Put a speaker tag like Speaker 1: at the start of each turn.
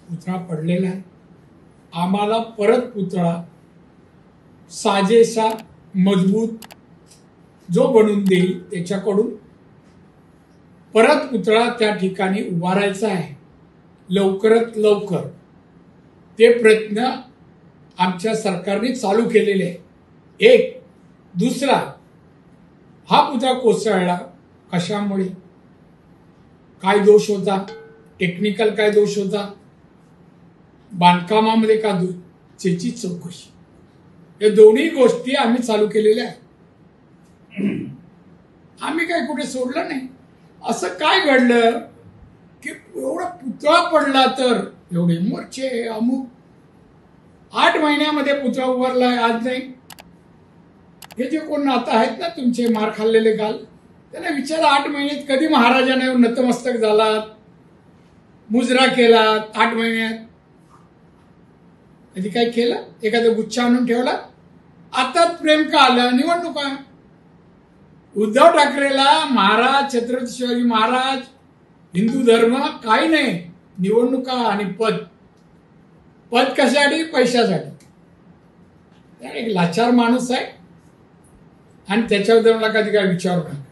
Speaker 1: पुतळा पडलेला आहे. आम्हाला परत पुतळा साजेसा मजबूत जो बनवून देईल त्याच्याकडून परत पुतळा त्या ठिकाणी उभारायचा आहे. लवकरात लवकर ते प्रयत्न आमच्या सरकारने चालू केलेले आहे. एक दुसरा, हा पुतळा कोसळला कशामुळे, काय दोष होता, टेक्निकल काय दोष होता, बांधकामामध्ये का दोष, त्याची चौकशी, या दोन्ही गोष्टी आम्ही चालू केलेल्या आहेत. आम्ही काय कुठे सोडलं नाही. असं काय घडलं की एवढा पुतळा पडला तर एवढे मोर्चे अमुक, 8 महिन्यामध्ये पुतळा उभारलाय, आज नाही. हे जे कोण नातं आहेत ना तुमचे मार खाल्लेले काल, त्यांना विचारा 8 महिन्यात कधी महाराजांना येऊन नतमस्तक झालात, मुजरा केलात 8 महिन्यात, कधी काय केलं, एखादा गुच्छ आणून ठेवला. आता प्रेम का आलं, निवडणुका. उद्धव ठाकरेला महाराज, छत्रपती शिवाजी महाराज, हिंदू धर्म काही नाही, निवडणुका आणि पद. पद कशासाठी, पैशासाठी. एक लाचार माणूस आहे आणि त्याच्याबद्दल मला कधी काय विचारू नका.